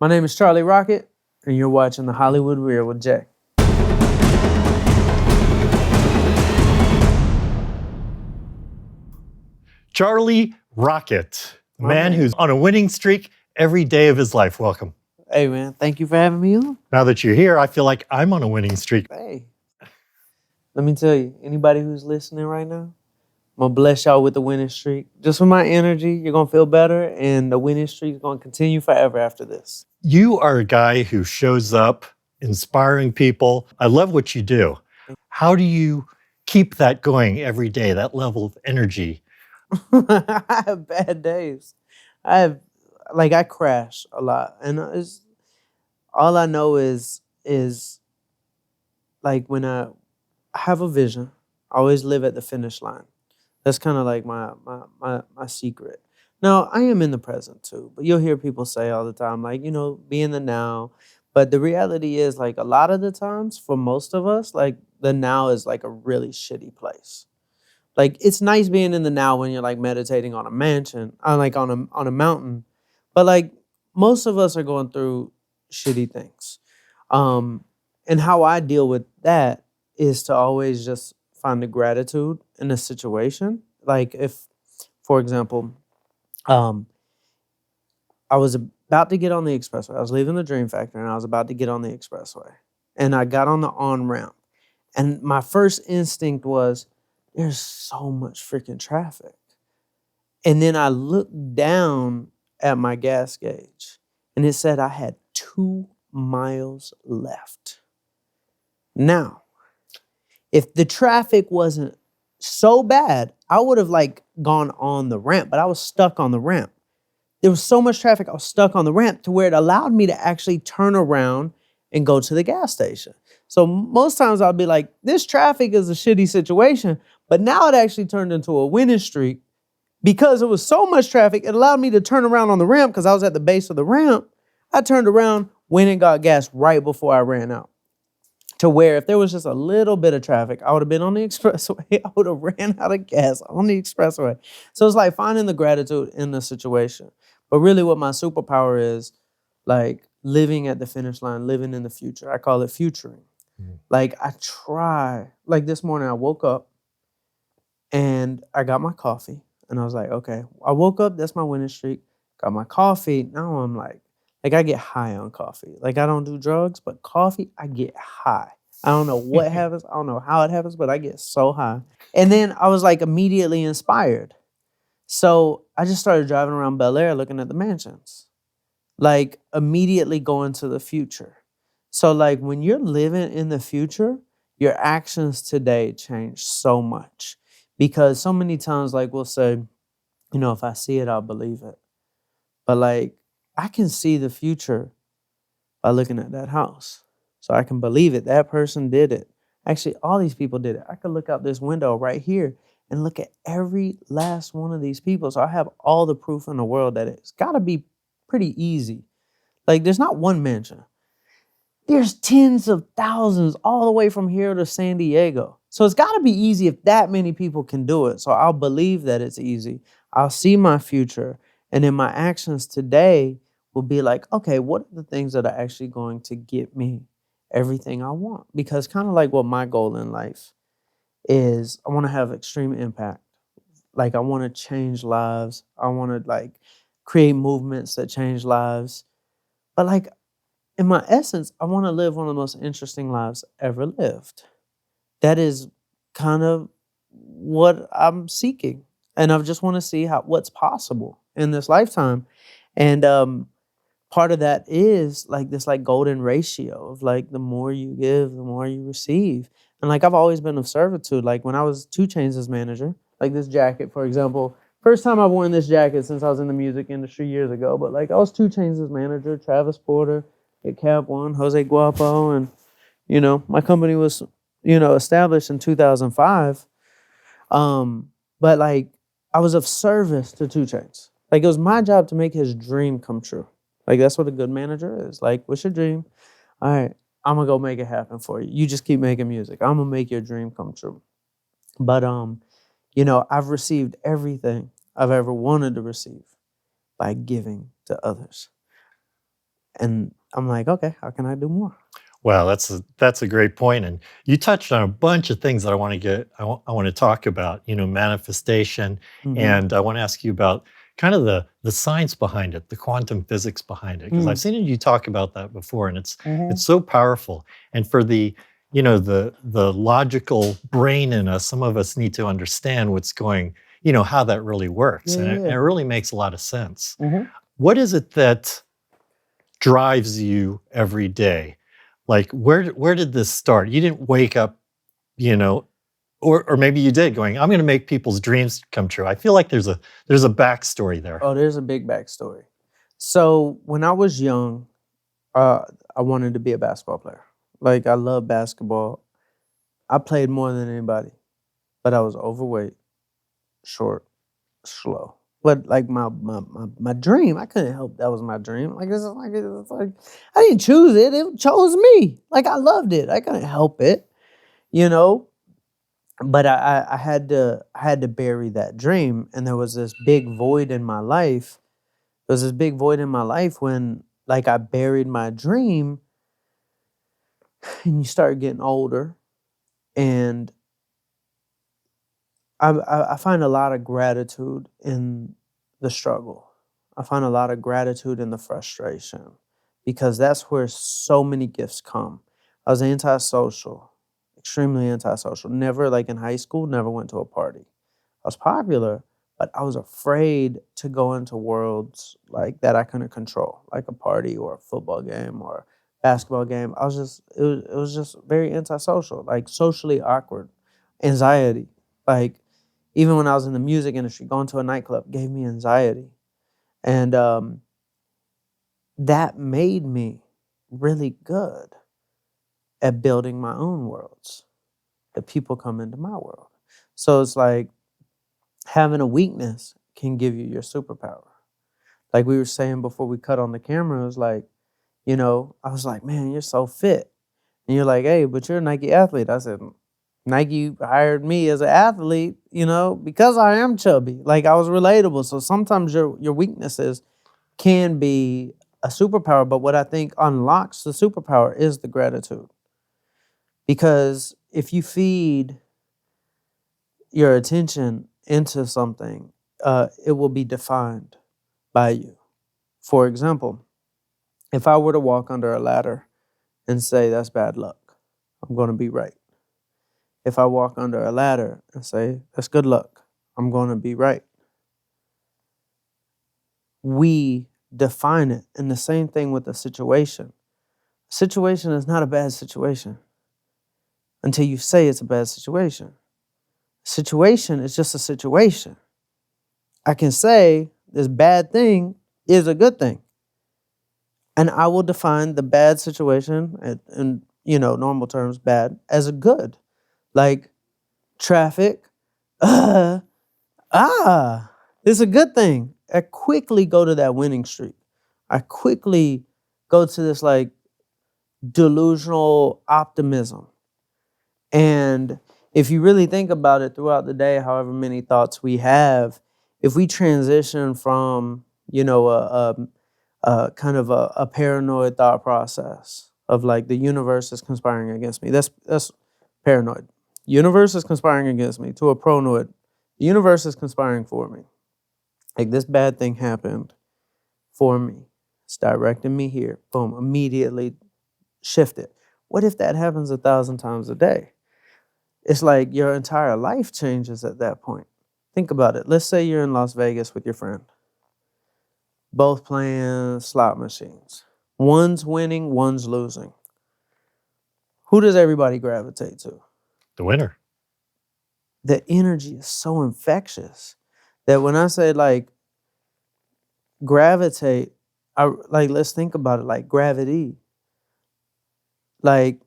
My name is Charlie Rocket, and you're watching The Hollywood Real with Jay. Charlie Rocket, a My man man. who's on a winning streak every day of his life. Welcome. Hey, man, thank you for having me on. Now that you're here, I feel like I'm on a winning streak. Hey, let me tell you, anybody who's listening right now, I'm going to bless y'all with the winning streak. Just with my energy, you're going to feel better, and the winning streak is going to continue forever after this. You are a guy who shows up, inspiring people. I love what you do. How do you keep that going every day, that level of energy? I have bad days. I crash a lot, and all I know is like when I have a vision, I always live at the finish line. That's kind of like my secret. Now, I am in the present too, but you'll hear people say all the time, like, be in the now. But the reality is, like, a lot of the times for most of us, like, the now is like a really shitty place. Like, it's nice being in the now when you're like meditating on a mansion, like on a mountain. But like most of us are going through shitty things. And how I deal with that is to always just find the gratitude in a situation. Like if, for example, um, I was about to get on the expressway. I was leaving the Dream Factory and I was about to get on the expressway. And I got on the on-ramp. And my first instinct was, there's so much freaking traffic. And then I looked down at my gas gauge and it said I had 2 miles left. Now, if the traffic wasn't so bad, I would have like gone on the ramp, but I was stuck on the ramp. There was so much traffic, I was stuck on the ramp to where it allowed me to actually turn around and go to the gas station. So most times I'll be like, this traffic is a shitty situation, but now it actually turned into a winning streak because it was so much traffic, it allowed me to turn around on the ramp because I was at the base of the ramp. I turned around, went and got gas right before I ran out. To where if there was just a little bit of traffic, I would have been on the expressway. I would have ran out of gas on the expressway. So it's like finding the gratitude in the situation. But really what my superpower is, like living at the finish line, living in the future. I call it futuring. Like I try, like this morning I woke up and I got my coffee and I was like, okay, I woke up, that's my winning streak. Got my coffee. Now I'm like I get high on coffee. Like I don't do drugs, but coffee, I get high. I don't know what happens. I don't know how it happens, but I get so high. And then I was like immediately inspired. So I just started driving around Bel Air looking at the mansions, like immediately going to the future. So like when you're living in the future, your actions today change so much because so many times like we'll say, if I see it, I'll believe it. But like I can see the future by looking at that house. So I can believe it. That person did it. Actually, all these people did it. I could look out this window right here and look at every last one of these people. So I have all the proof in the world that it's got to be pretty easy. Like there's not one mansion. There's tens of thousands all the way from here to San Diego. So it's got to be easy if that many people can do it. So I'll believe that it's easy. I'll see my future. And then my actions today will be like, okay, what are the things that are actually going to get me everything I want? Because kind of like what my goal in life is, I want to have extreme impact. Like I want to change lives. I want to like create movements that change lives. But like in my essence, I want to live one of the most interesting lives ever lived. That is kind of what I'm seeking. And I just want to see what's possible in this lifetime. And part of that is like this like golden ratio of like the more you give, the more you receive. And like I've always been of servitude. Like when I was 2 Chainz' manager, like this jacket, for example, first time I've worn this jacket since I was in the music industry years ago. But like I was 2 Chainz' manager, Travis Porter, at Cap One, Jose Guapo, and my company was established in 2005. But like I was of service to 2 Chainz. Like it was my job to make his dream come true. Like that's what a good manager is. Like, what's your dream? All right, I'm gonna go make it happen for you. You just keep making music. I'm gonna make your dream come true. But I've received everything I've ever wanted to receive by giving to others. And I'm like, okay, how can I do more? Wow, that's a great point, and you touched on a bunch of things that I want to talk about. Manifestation, Hmm. and I want to ask you about kind of the science behind it, the quantum physics behind it, because I've Mm. seen you talk about that before, and it's Hmm. so powerful. And for the logical brain in us, some of us need to understand what's going, how that really works, Yeah, and it, yeah. and it really makes a lot of sense. Hmm. What is it that drives you every day? Like, where did this start? You didn't wake up, you know, or maybe you did, going, "I'm gonna make people's dreams come true." I feel like there's a backstory there. Oh, there's a big backstory. So when I was young, uh, I wanted to be a basketball player. Like I love basketball. I played more than anybody, but I was overweight, short, slow. But like my dream, I couldn't help that was my dream. Like it's like I didn't choose it; it chose me. Like I loved it. I couldn't help it, you know. But I had to bury that dream, and there was this big void in my life. There was this big void in my life when like I buried my dream, and you start getting older, and I find a lot of gratitude in the struggle. I find a lot of gratitude in the frustration because that's where so many gifts come. I was antisocial, extremely antisocial. Never, like in high school, never went to a party. I was popular, but I was afraid to go into worlds like that I couldn't control, like a party or a football game or basketball game. It was just very antisocial, like socially awkward, anxiety. Like even when I was in the music industry, going to a nightclub gave me anxiety. And that made me really good at building my own worlds, that people come into my world. So it's like having a weakness can give you your superpower. Like we were saying before we cut on the camera, it was like, I was like, man, you're so fit. And you're like, hey, but you're a Nike athlete. I said, Nike hired me as an athlete, because I am chubby. Like I was relatable. So sometimes your weaknesses can be a superpower. But what I think unlocks the superpower is the gratitude. Because if you feed your attention into something, it will be defined by you. For example, if I were to walk under a ladder and say that's bad luck, I'm going to be right. If I walk under a ladder and say that's good luck, I'm going to be right. We define it. And the same thing with a situation. A situation is not a bad situation until you say it's a bad situation. Situation is just a situation. I can say this bad thing is a good thing. And I will define the bad situation in normal terms, bad, as a good. Like traffic, uh, it's a good thing. I quickly go to that winning streak. I quickly go to this like delusional optimism. And if you really think about it throughout the day, however many thoughts we have, if we transition from, a kind of a paranoid thought process of like the universe is conspiring against me. That's paranoid. Universe is conspiring against me to a pronoid. The universe is conspiring for me. Like this bad thing happened for me. It's directing me here. Boom, immediately shift it. What if that happens 1,000 times a day? It's like your entire life changes at that point. Think about it. Let's say you're in Las Vegas with your friend, both playing slot machines. One's winning, one's losing. Who does everybody gravitate to? The winner. The energy is so infectious that when I say like gravitate, I like let's think about it like gravity. Like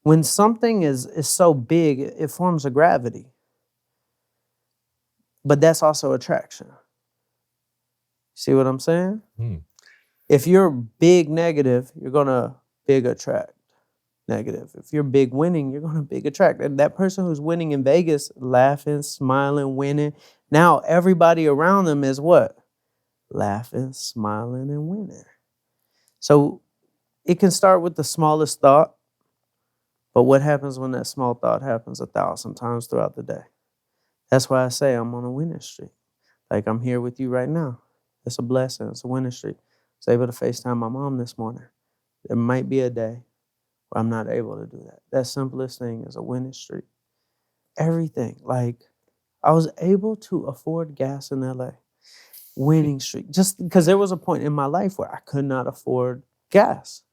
when something is so big, it forms a gravity. But that's also attraction. See what I'm saying? Hmm. If you're big negative, you're gonna big attract negative. If you're big winning, you're gonna big attract. And that person who's winning in Vegas, laughing, smiling, winning, now everybody around them is what? Laughing, smiling, and winning. So it can start with the smallest thought, but what happens when that small thought happens 1,000 times throughout the day? That's why I say I'm on a winning streak. Like I'm here with you right now. It's a blessing. It's a winning streak. I was able to FaceTime my mom this morning. There might be a day where I'm not able to do that. That simplest thing is a winning streak. Everything. Like I was able to afford gas in LA. Winning streak. Just because there was a point in my life where I could not afford gas.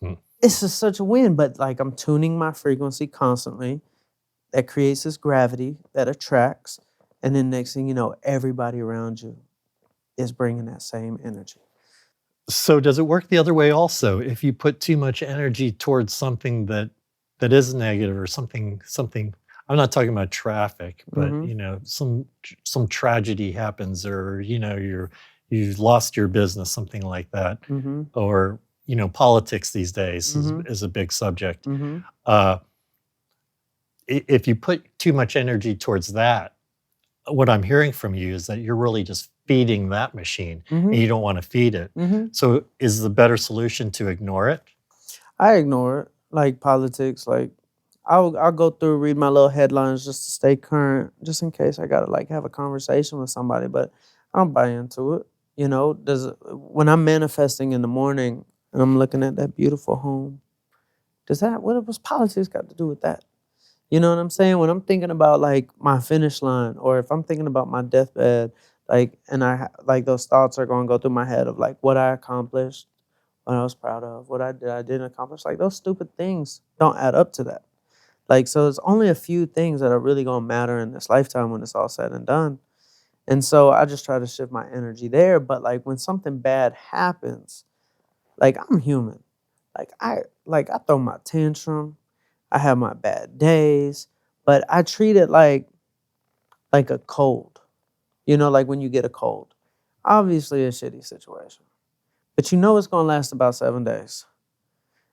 Hmm. It's just such a win, but like I'm tuning my frequency constantly. That creates this gravity that attracts. And then next thing you know, everybody around you is bringing that same energy. So does it work the other way also? If you put too much energy towards something that is negative or something I'm not talking about traffic, but Mhm. some tragedy happens or you've lost your business, something like that, Mhm. or politics these days Mhm. is a big subject. Mhm. Uh, if you put too much energy towards that, what I'm hearing from you is that you're really just feeding that machine and Mhm. you don't want to feed it. Mhm. So is the better solution to ignore it? I ignore it. Like politics, like I'll go through, read my little headlines just to stay current, just in case I gotta like have a conversation with somebody, but I don't buy into it. Does when I'm manifesting in the morning and I'm looking at that beautiful home, does that what was politics got to do with that? You know what I'm saying? When I'm thinking about like my finish line, or if I'm thinking about my deathbed, like, and like those thoughts are going to go through my head of like what I accomplished, what I was proud of, what I didn't accomplish. Like those stupid things don't add up to that. Like, so it's only a few things that are really going to matter in this lifetime when it's all said and done. And so I just try to shift my energy there. But like when something bad happens, like I'm human. Like I throw my tantrum. I have my bad days, but I treat it like a cold. Like when you get a cold. Obviously a shitty situation. But you know it's gonna last about 7 days.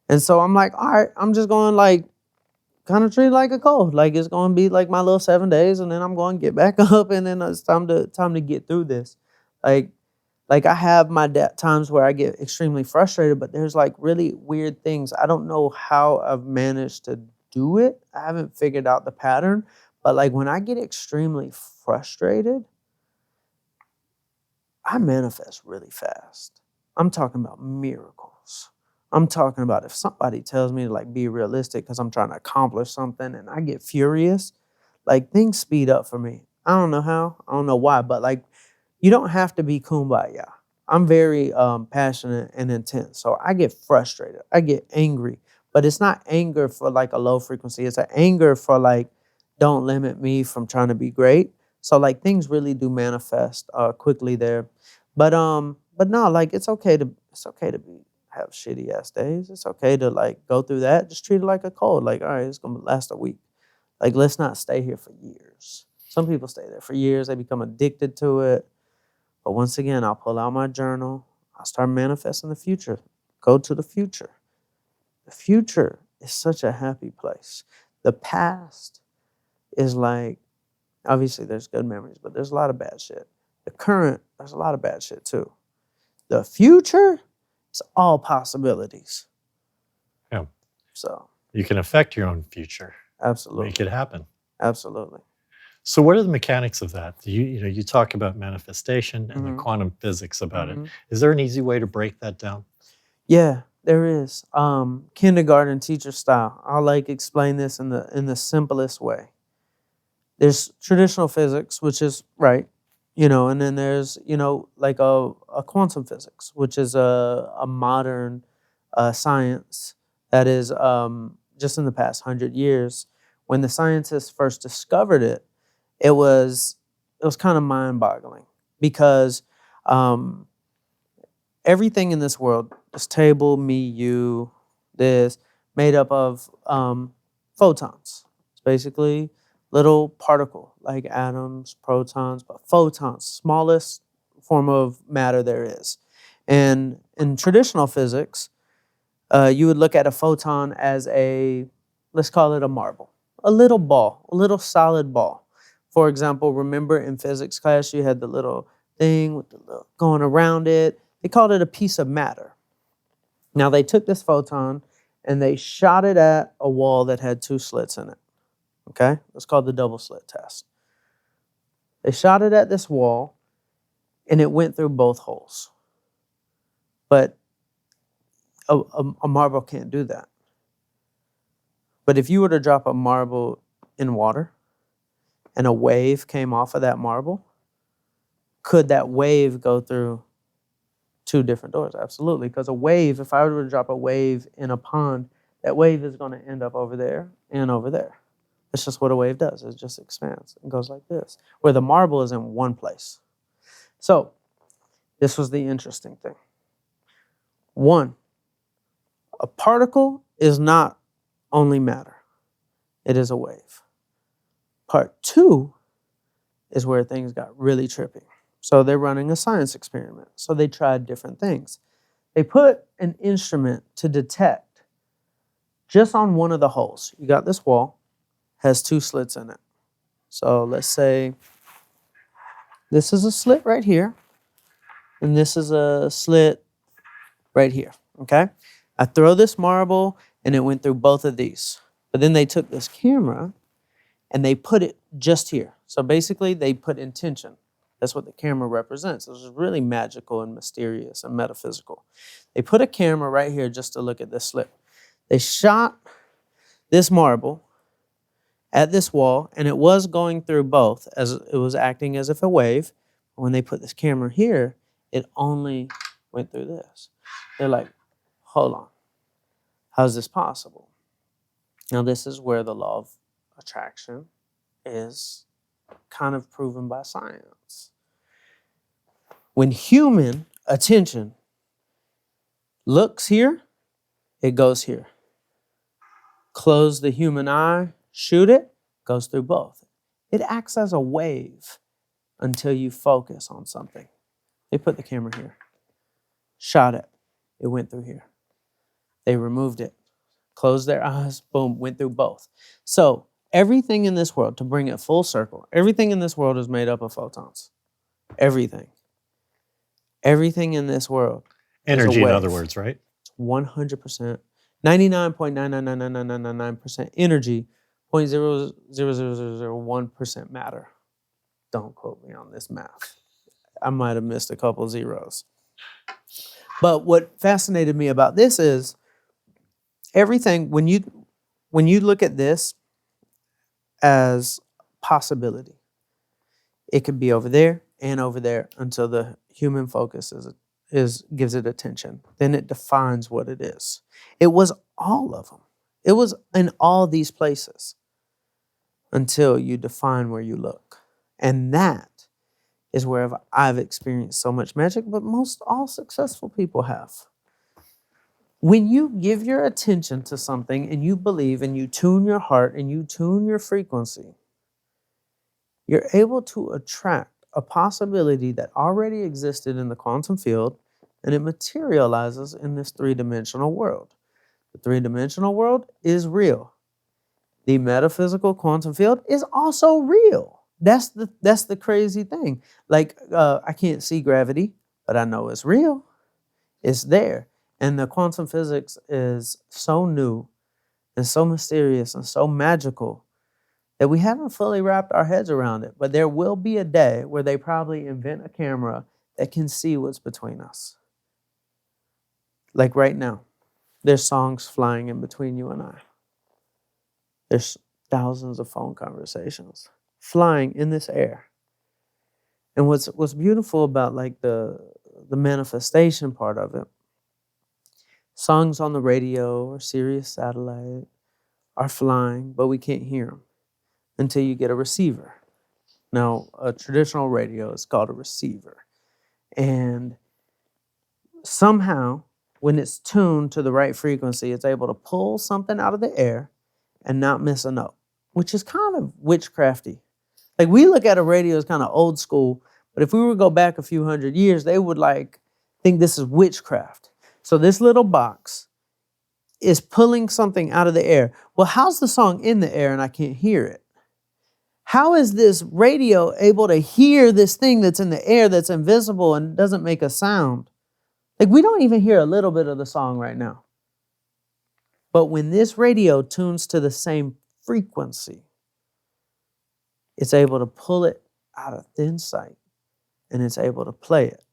And so I'm like, all right, I'm just going like kind of treat it like a cold. Like it's gonna be like my little 7 days, and then I'm going to get back up, and then it's time to get through this. Like like I have my times where I get extremely frustrated, but there's like really weird things. I don't know how I've managed to do it. I haven't figured out the pattern, but like when I get extremely frustrated, I manifest really fast. I'm talking about miracles. I'm talking about if somebody tells me to like be realistic because I'm trying to accomplish something and I get furious, like things speed up for me. I don't know how, I don't know why, but like you don't have to be kumbaya. I'm very passionate and intense. So I get frustrated. I get angry. But it's not anger for like a low frequency. It's an anger for like, don't limit me from trying to be great. So like things really do manifest quickly there. But no, like it's okay to be have shitty ass days. It's okay to like go through that. Just treat it like a cold. Like, all right, it's gonna last a week. Like let's not stay here for years. Some people stay there for years, they become addicted to it. But once again, I'll pull out my journal. I'll start manifesting the future. Go to the future. The future is such a happy place. The past is like, obviously, there's good memories, but there's a lot of bad shit. The current, there's a lot of bad shit too. The future is all possibilities. Yeah. So, You can affect your own future, make absolutely. it happen. Absolutely. So what are the mechanics of that? You talk about manifestation and the Hmm. quantum physics about it. Hmm. Is there an easy way to break that down? Yeah, there is. Kindergarten teacher style. I'll like explain this in the simplest way. There's traditional physics, which is right, and then there's, like a quantum physics, which is a modern science that is just in the past 100 years. When the scientists first discovered it, it was it was kind of mind-boggling because um, everything in this world, this table, me, you, this, made up of photons. It's basically little particle like atoms, protons, but photons, smallest form of matter there is. And in traditional physics, you would look at a photon as let's call it a marble, a little ball, a little solid ball. For example, remember in physics class, you had the little thing with the little going around it. They called it a piece of matter. Now they took this photon and they shot it at a wall that had 2 slits in it. Okay? It's called the double slit test. They shot it at this wall and it went through both holes. But a marble can't do that. But if you were to drop a marble in water and a wave came off of that marble, could that wave go through 2 different doors? Absolutely, because a wave, if I were to drop a wave in a pond, that wave is going to end up over there and over there. That's just what a wave does. It just expands. It goes like this, where the marble is in one place. So this was the interesting thing. 1, a particle is not only matter. It is a wave. Part 2 is where things got really trippy. So they're running a science experiment. So they tried different things. They put an instrument to detect just on one of the holes. You got this wall, has 2 slits in it. So let's say this is a slit right here, and this is a slit right here, okay? I throw this marble, and it went through both of these. But then they took this camera, and they put it just here. So basically, they put intention. That's what the camera represents. This is really magical and mysterious and metaphysical. They put a camera right here just to look at this slit. They shot this marble at this wall, and it was going through both, as it was acting as if a wave. When they put this camera here, it only went through this. They're like, hold on, how is this possible? Now, this is where the law of attraction is kind of proven by science. When human attention looks here, it goes here. Close the human eye, shoot it, goes through both. It acts as a wave until you focus on something. They put the camera here, shot it, it went through here. They removed it, closed their eyes, boom, went through both. So everything in this world, to bring it full circle, everything in this world is made up of photons. Everything. Everything in this world Energy, in other words, right? 100%. 99.9999999% energy, 0.00001% matter. Don't quote me on this math. I might have missed a couple zeros. But what fascinated me about this is everything, when you look at this as possibility, it could be over there and over there until the human focus gives it attention. Then it defines what it is. It was all of them. It was in all these places until you define where you look. And that is where I've experienced so much magic, but most all successful people have. When you give your attention to something and you believe and you tune your heart and you tune your frequency, you're able to attract a possibility that already existed in the quantum field, and it materializes in this 3-dimensional world. The 3-dimensional world is real. The metaphysical quantum field is also real. That's the crazy thing. Like, I can't see gravity, but I know it's real. It's there. And the quantum physics is so new and so mysterious and so magical that we haven't fully wrapped our heads around it. But there will be a day where they probably invent a camera that can see what's between us. Like right now, there's songs flying in between you and I. There's thousands of phone conversations flying in this air. And what's beautiful about like the manifestation part of it, songs on the radio or Sirius satellite are flying, but we can't hear them until you get a receiver. Now, a traditional radio is called a receiver. And somehow, when it's tuned to the right frequency, it's able to pull something out of the air and not miss a note, which is kind of witchcrafty. Like, we look at a radio as kind of old school, but if we were to go back a few hundred years, they would like think this is witchcraft. So this little box is pulling something out of the air. Well, how's the song in the air and I can't hear it? How is this radio able to hear this thing that's in the air that's invisible and doesn't make a sound? Like, we don't even hear a little bit of the song right now. But when this radio tunes to the same frequency, it's able to pull it out of thin sight and it's able to play it.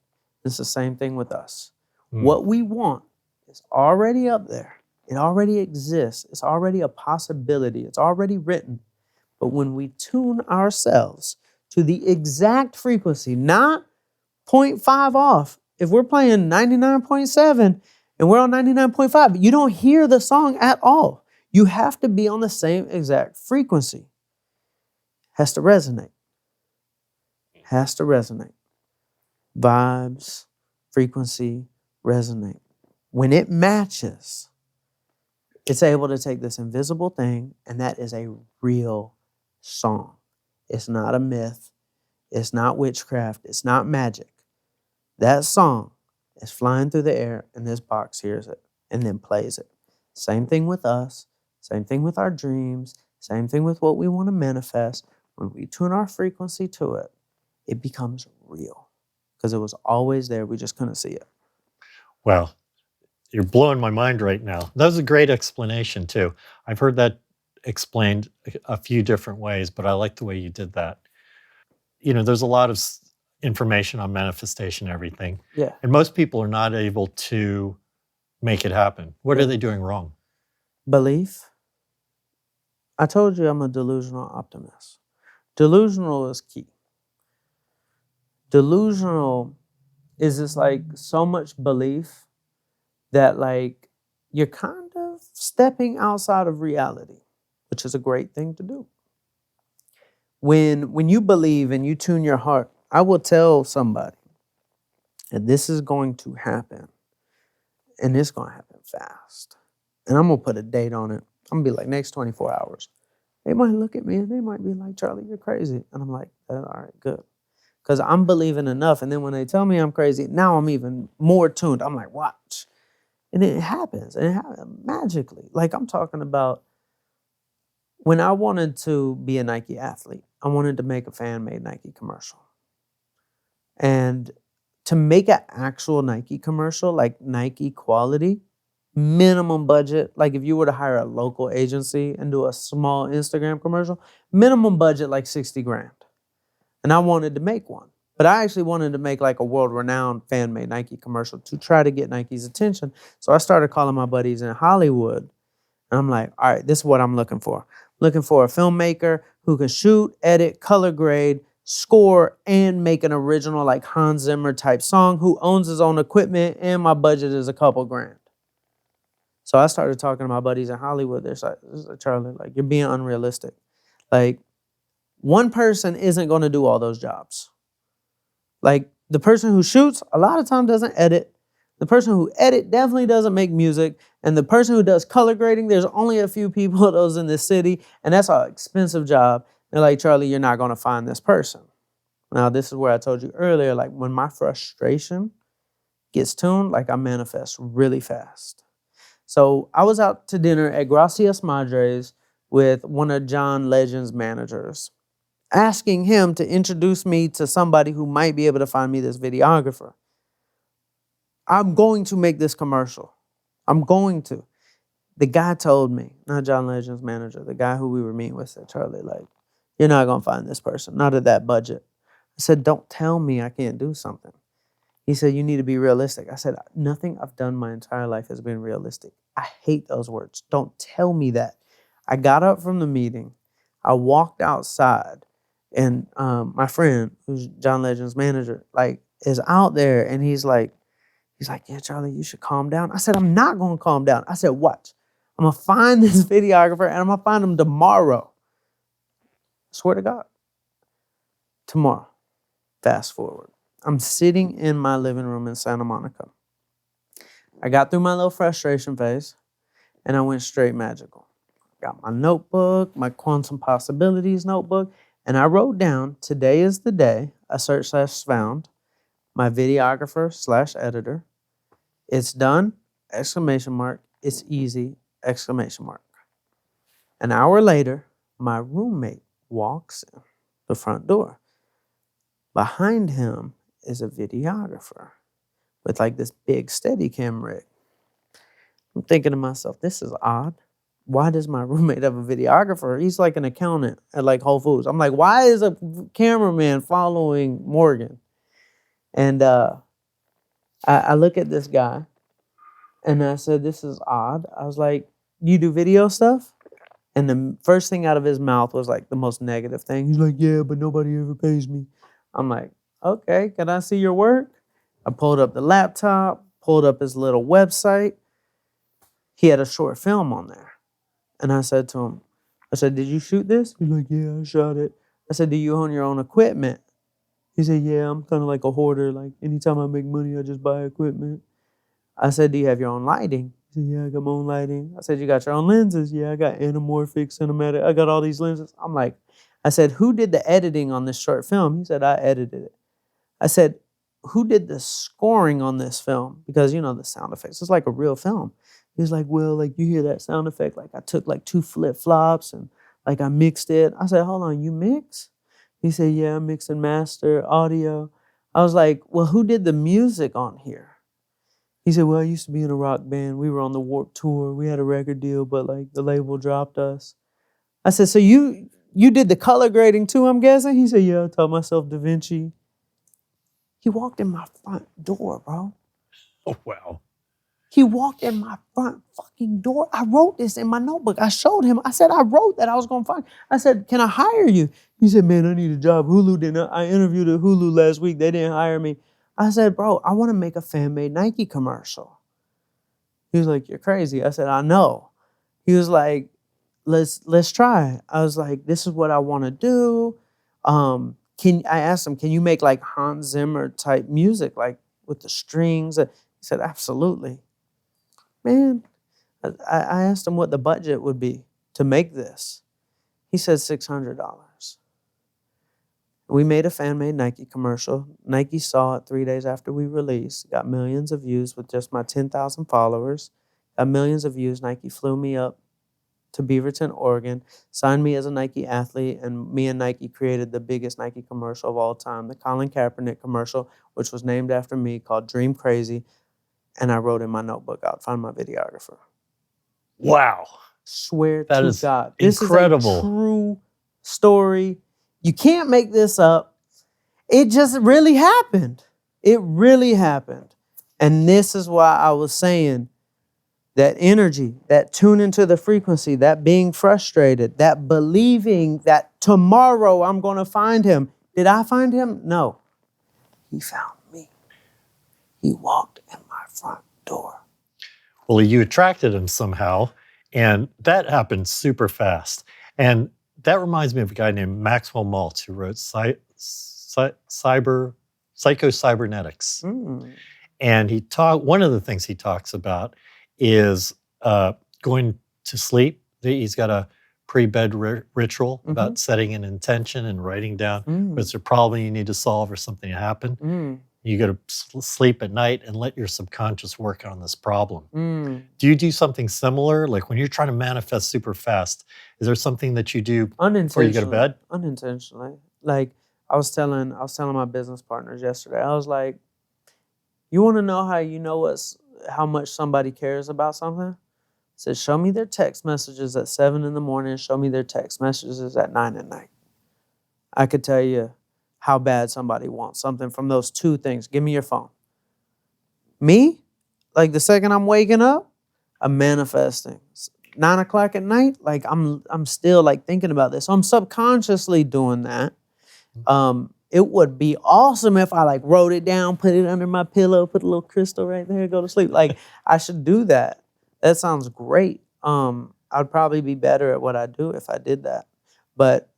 It's the same thing with us. What we want is already up there. It already exists. It's already a possibility. It's already written. But when we tune ourselves to the exact frequency, not 0.5 off. If we're playing 99.7 and we're on 99.5, you don't hear the song at all. You have to be on the same exact frequency. Has to resonate. Has to resonate. Vibes, frequency, resonate. When it matches, it's able to take this invisible thing, and that is a real song. It's not a myth. It's not witchcraft. It's not magic. That song is flying through the air, and this box hears it and then plays it. Same thing with us. Same thing with our dreams. Same thing with what we want to manifest. When we tune our frequency to it, it becomes real because it was always there. We just couldn't see it. Well, you're blowing my mind right now. That was a great explanation too. I've heard that explained a few different ways, but I like the way you did that. You know, there's a lot of information on manifestation and everything. Yeah. And most people are not able to make it happen. What Yeah. are they doing wrong? Belief. I told you I'm a delusional optimist. Delusional is key. Delusional is just like so much belief that like you're kind of stepping outside of reality, which is a great thing to do. When you believe and you tune your heart, I will tell somebody that this is going to happen, and it's going to happen fast. And I'm going to put a date on it. I'm going to be like, next 24 hours. They might look at me and they might be like, Charlie, you're crazy. And I'm like, all right, good. Because I'm believing enough. And then when they tell me I'm crazy, now I'm even more tuned. I'm like, watch. And it happens. And it happens magically. Like, I'm talking about when I wanted to be a Nike athlete, I wanted to make a fan-made Nike commercial. And to make an actual Nike commercial, like Nike quality, minimum budget, like if you were to hire a local agency and do a small Instagram commercial, minimum budget like 60 grand. And I wanted to make one. But I actually wanted to make like a world-renowned fan-made Nike commercial to try to get Nike's attention. So I started calling my buddies in Hollywood. And I'm like, all right, this is what I'm looking for. Looking for a filmmaker who can shoot, edit, color grade, score, and make an original like Hans Zimmer type song, who owns his own equipment, and my budget is a couple grand. So I started talking to my buddies in Hollywood. They're like, Charlie, like, you're being unrealistic. Like, one person isn't going to do all those jobs. Like, the person who shoots a lot of times doesn't edit. The person who edit definitely doesn't make music. And the person who does color grading, there's only a few people of those in this city. And that's an expensive job. They're like, Charlie, you're not going to find this person. Now, this is where I told you earlier, like when my frustration gets tuned, like I manifest really fast. So I was out to dinner at Gracias Madres with one of John Legend's managers, asking him to introduce me to somebody who might be able to find me this videographer. I'm going to make this commercial. I'm going to. The guy told me, not John Legend's manager, the guy who we were meeting with said, Charlie, like, you're not going to find this person, not at that budget. I said, don't tell me I can't do something. He said, you need to be realistic. I said, nothing I've done my entire life has been realistic. I hate those words. Don't tell me that. I got up from the meeting. I walked outside, and my friend, who's John Legend's manager, like, is out there, and he's like, yeah, Charlie, you should calm down. I said, I'm not going to calm down. I said, watch. I'm going to find this videographer, and I'm going to find him tomorrow. Swear to God. Tomorrow. Fast forward. I'm sitting in my living room in Santa Monica. I got through my little frustration phase, and I went straight magical. Got my notebook, my quantum possibilities notebook, and I wrote down, today is the day, I search / found, my videographer / editor. It's done, ! It's easy, ! An hour later, my roommate walks in the front door. Behind him is a videographer with like this big Steadicam rig. I'm thinking to myself, this is odd. Why does my roommate have a videographer? He's like an accountant at like Whole Foods. I'm like, why is a cameraman following Morgan? And I look at this guy and I said, this is odd. I was like, you do video stuff? And the first thing out of his mouth was like the most negative thing. He's like, yeah, but nobody ever pays me. I'm like, okay, can I see your work? I pulled up the laptop, pulled up his little website. He had a short film on there. And I said to him, I said, did you shoot this? He's like, yeah, I shot it. I said, do you own your own equipment? He said, yeah, I'm kind of like a hoarder. Like anytime I make money, I just buy equipment. I said, do you have your own lighting? He said, yeah, I got my own lighting. I said, you got your own lenses? Yeah, I got anamorphic, cinematic. I got all these lenses. I'm like, I said, who did the editing on this short film? He said, I edited it. I said, who did the scoring on this film? Because, you know, the sound effects, it's like a real film. He was like, well, like you hear that sound effect? Like I took like 2 flip-flops and like I mixed it. I said, hold on, you mix? He said, yeah, mix and master, audio. I was like, well, who did the music on here? He said, well, I used to be in a rock band. We were on the Warped Tour. We had a record deal, but like the label dropped us. I said, so you did the color grading too, I'm guessing? He said, yeah, I taught myself Da Vinci. He walked in my front door, bro. Oh, wow. He walked in my front fucking door. I wrote this in my notebook. I showed him. I said, I wrote that I was going to find. I said, can I hire you? He said, man, I need a job. Hulu didn't. I interviewed at Hulu last week. They didn't hire me. I said, bro, I want to make a fan-made Nike commercial. He was like, you're crazy. I said, I know. He was like, let's try. I was like, this is what I want to do. I asked him, can you make like Hans Zimmer type music, like with the strings? He said, absolutely. Man, I asked him what the budget would be to make this. He said $600. We made a fan-made Nike commercial. Nike saw it 3 days after we released. Got millions of views with just my 10,000 followers. Got millions of views. Nike flew me up to Beaverton, Oregon, signed me as a Nike athlete, and me and Nike created the biggest Nike commercial of all time, the Colin Kaepernick commercial, which was named after me, called Dream Crazy. And I wrote in my notebook, I'll find my videographer. Wow. Swear That to is God. incredible. This is a true story. You can't make this up. It just really happened. It really happened. And this is why I was saying that energy, that tune into the frequency, that being frustrated, that believing that tomorrow I'm going to find him. Did I find him? No. He found me. He walked in my front door. Well, you attracted him somehow, and that happened super fast. And that reminds me of a guy named Maxwell Maltz who wrote Psycho-Cybernetics. And one of the things he talks about is going to sleep. He's got a pre-bed ritual about setting an intention and writing down what's a problem you need to solve or something to happen. You go to sleep at night and let your subconscious work on this problem. Do you do something similar? Like when you're trying to manifest super fast, is there something that you do before you go to bed? Unintentionally. Like I was telling my business partners yesterday, I was like, you want to know how you know how much somebody cares about something? I said, show me their text messages at 7 in the morning, show me their text messages at 9 at night. I could tell you how bad somebody wants something from those 2 things. Give me your phone. Me, like the second I'm waking up, I'm manifesting. 9 o'clock at night, like I'm still like thinking about this. So I'm subconsciously doing that. It would be awesome if I like wrote it down, put it under my pillow, put a little crystal right there, go to sleep. Like I should do that. That sounds great. I'd probably be better at what I do if I did that. But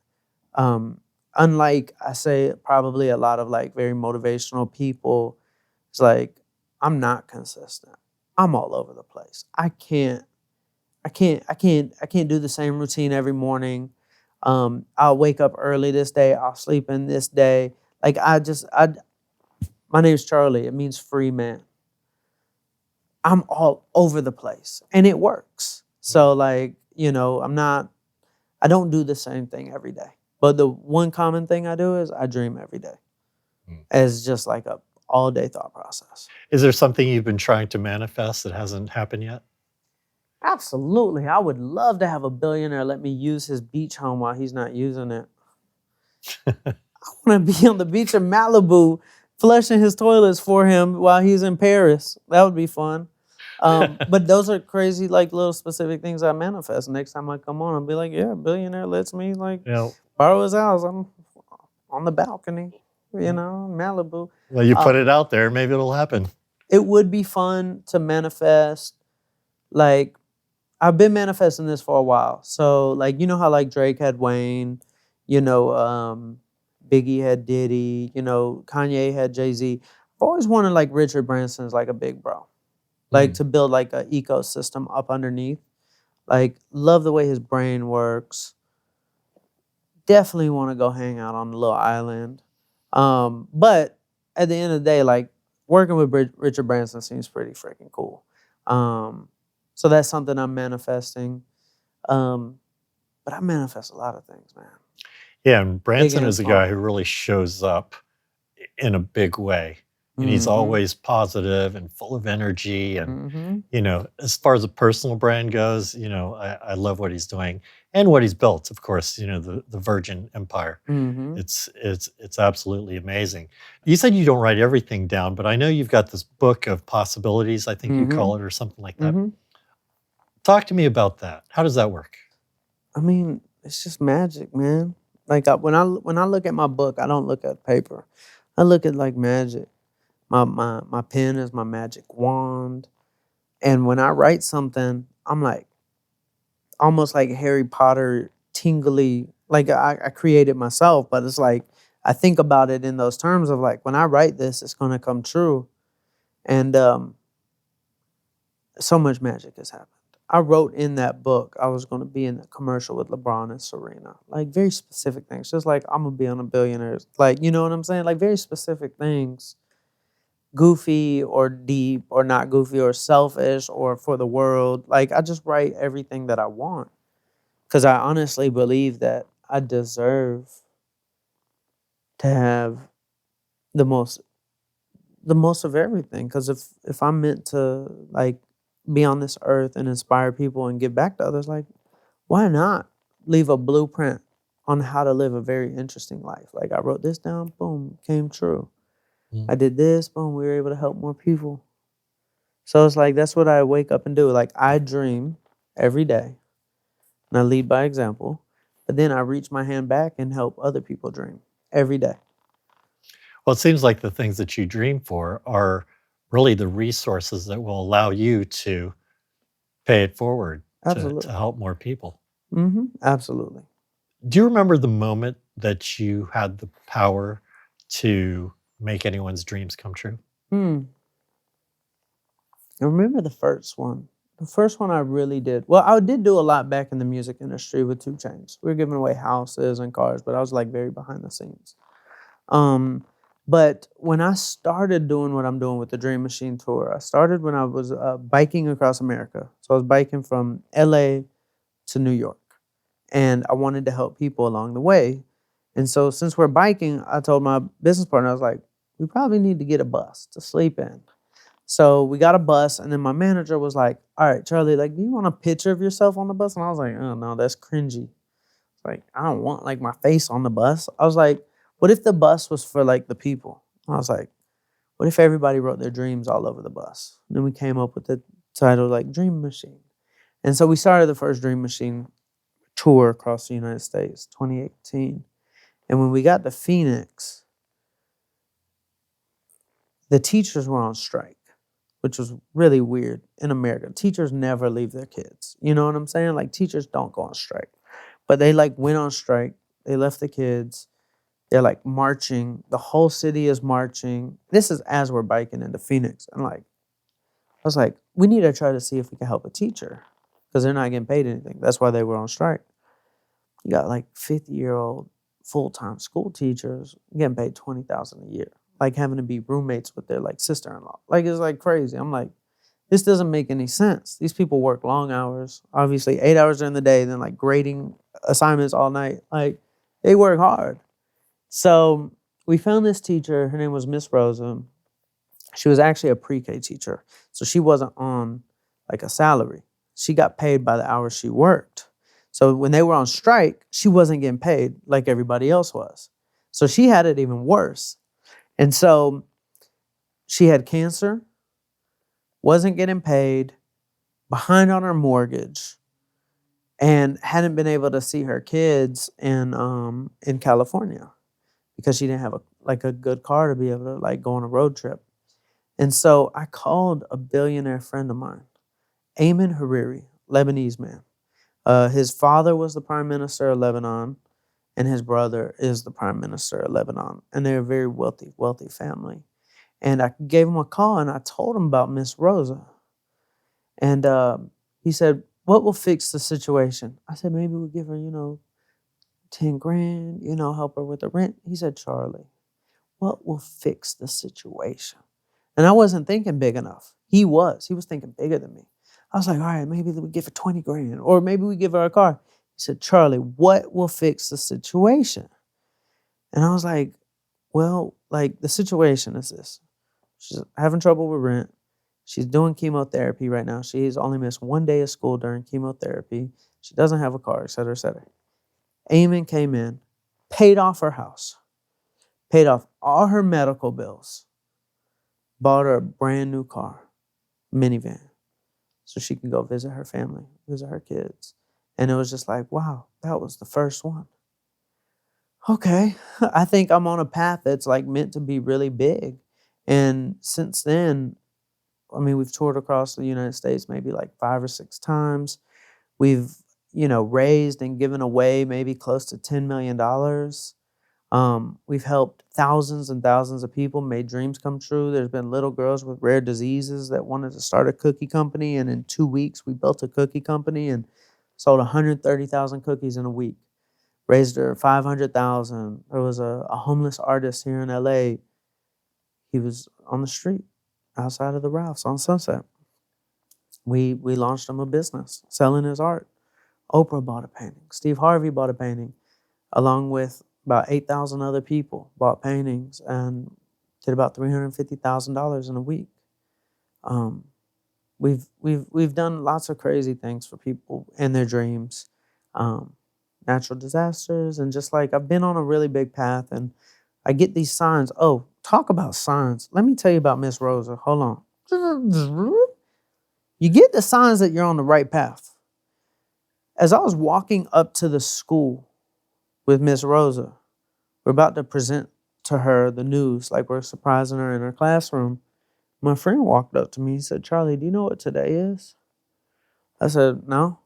unlike I say probably a lot of like very motivational people, it's like I'm not consistent. I'm all over the place. I can't do the same routine every morning. I'll wake up early this day. I'll sleep in this day. Like my name's Charlie. It means free man. I'm all over the place and it works. So like, you know, I don't do the same thing every day. But the one common thing I do is I dream every day as just like a all day thought process. Is there something you've been trying to manifest that hasn't happened yet? Absolutely. I would love to have a billionaire let me use his beach home while he's not using it. I want to be on the beach in Malibu flushing his toilets for him while he's in Paris. That would be fun. But those are crazy, like little specific things I manifest. Next time I come on, I'll be like, yeah, billionaire lets me like You know, borrow his house. I'm on the balcony, Malibu. well, you put Um, it out there, maybe it'll happen. it would be fun to manifest. Like I've been manifesting this for a while. So like how like Drake had Wayne, Biggie had Diddy, Kanye had Jay-Z. I've always wanted like Richard Branson's like a big bro. Like to build like an ecosystem up underneath. Like love the way his brain works. Definitely want to go hang out on a little island. But at the end of the day, like working with Richard Branson seems pretty freaking cool. So that's something I'm manifesting. But I manifest a lot of things, man. Yeah, and Branson and is a guy who really shows up in a big way. And he's always positive and full of energy. And, as far as a personal brand goes, I love what he's doing and what he's built, of course, the Virgin Empire. It's absolutely amazing. You said you don't write everything down, but I know you've got this book of possibilities, I think you call it, or something like that. Talk to me about that. How does that work? I mean, it's just magic, man. Like when I look at my book, I don't look at paper. I look at like magic. My pen is my magic wand. And when I write something, I'm like almost like Harry Potter tingly. Like I create it myself, but it's like I think about it in those terms of like when I write this, it's gonna come true. And so much magic has happened. I wrote in that book I was going to be in the commercial with LeBron and Serena. Like very specific things. Just like I'm going to be on a billionaire's. Like, you know what I'm saying? Like very specific things. Goofy or deep or not goofy or selfish or for the world. Like I just write everything that I want. Because I honestly believe that I deserve to have the most of everything. Because if I'm meant to like be on this earth and inspire people and give back to others, like, why not leave a blueprint on how to live a very interesting life? Like, I wrote this down, boom, came true. I did this, boom, we were able to help more people. So it's like, that's what I wake up and do. Like, I dream every day, and I lead by example, but then I reach my hand back and help other people dream every day. Well, it seems like the things that you dream for are really the resources that will allow you to pay it forward to help more people. Absolutely. Do you remember the moment that you had the power to make anyone's dreams come true? I remember the first one. The first one I really did. Well, I did do a lot back in the music industry with 2 Chainz. We were giving away houses and cars, but I was like very behind the scenes. But when I started doing what I'm doing with the Dream Machine Tour, I started when I was biking across America. So I was biking from LA to New York. And I wanted to help people along the way. And so since we're biking, I told my business partner, I was like, we probably need to get a bus to sleep in. So we got a bus, and then my manager was like, all right, Charlie, like, do you want a picture of yourself on the bus? And I was like, oh, no, that's cringy. Like, I don't want, like, my face on the bus. I was like, what if the bus was for, like, the people? I was like, what if everybody wrote their dreams all over the bus? And then we came up with the title, like, Dream Machine. And so we started the first Dream Machine tour across the United States, 2018. And when we got to Phoenix, the teachers were on strike, which was really weird in America. Teachers never leave their kids. You know what I'm saying? Like, teachers don't go on strike. But they, like, went on strike. They left the kids. They're, like, marching. The whole city is marching. This is as we're biking into Phoenix. And, like, I was like, we need to try to see if we can help a teacher because they're not getting paid anything. That's why they were on strike. You got, like, 50-year-old full-time school teachers getting paid $20,000 a year, like having to be roommates with their like sister-in-law. Like it's like crazy. I'm like, this doesn't make any sense. These people work long hours, obviously 8 hours during the day, then like grading assignments all night. Like they work hard. So we found this teacher. Her name was Miss Rosa. She was actually a pre-K teacher, so she wasn't on like a salary. She got paid by the hours she worked. So when they were on strike, she wasn't getting paid like everybody else was. So she had it even worse. And so she had cancer, wasn't getting paid, behind on her mortgage, and hadn't been able to see her kids in California because she didn't have a good car to be able to like go on a road trip. And so I called a billionaire friend of mine, Ayman Hariri, Lebanese man. His father was the prime minister of Lebanon, and his brother is the prime minister of Lebanon. And they're a very wealthy, wealthy family. And I gave him a call and I told him about Miss Rosa. And he said, "What will fix the situation?" I said, "Maybe we'll give her, 10 grand, help her with the rent." He said, "Charlie, what will fix the situation?" And I wasn't thinking big enough. He was. He was thinking bigger than me. I was like, "All right, maybe we give her 20 grand or maybe we give her a car." He said, "Charlie, what will fix the situation?" And I was like, "Well, like the situation is this. She's having trouble with rent. She's doing chemotherapy right now. She's only missed 1 day of school during chemotherapy. She doesn't have a car, et cetera, et cetera." Eamon came in, paid off her house, paid off all her medical bills, bought her a brand new car, minivan, so she can go visit her family, visit her kids. And it was just like, wow, that was the first one. Okay, I think I'm on a path that's like meant to be really big. And since then, I mean, we've toured across the United States maybe like 5 or 6 times. We've, raised and given away maybe close to $10 million. We've helped thousands and thousands of people, made dreams come true. There's been little girls with rare diseases that wanted to start a cookie company, and in 2 weeks, we built a cookie company and sold 130,000 cookies in a week. Raised her 500,000. There was a homeless artist here in LA. He was on the street outside of the Ralphs on Sunset. We launched him a business selling his art. Oprah bought a painting. Steve Harvey bought a painting, along with about 8,000 other people bought paintings and did about $350,000 in a week. Um, we've done lots of crazy things for people in their dreams, natural disasters, and just like I've been on a really big path, and I get these signs. Oh, talk about signs. Let me tell you about Miss Rosa. Hold on. You get the signs that you're on the right path. As I was walking up to the school with Miss Rosa, we're about to present to her the news, like we're surprising her in her classroom. My friend walked up to me and said, "Charlie, do you know what today is?" I said, "No,"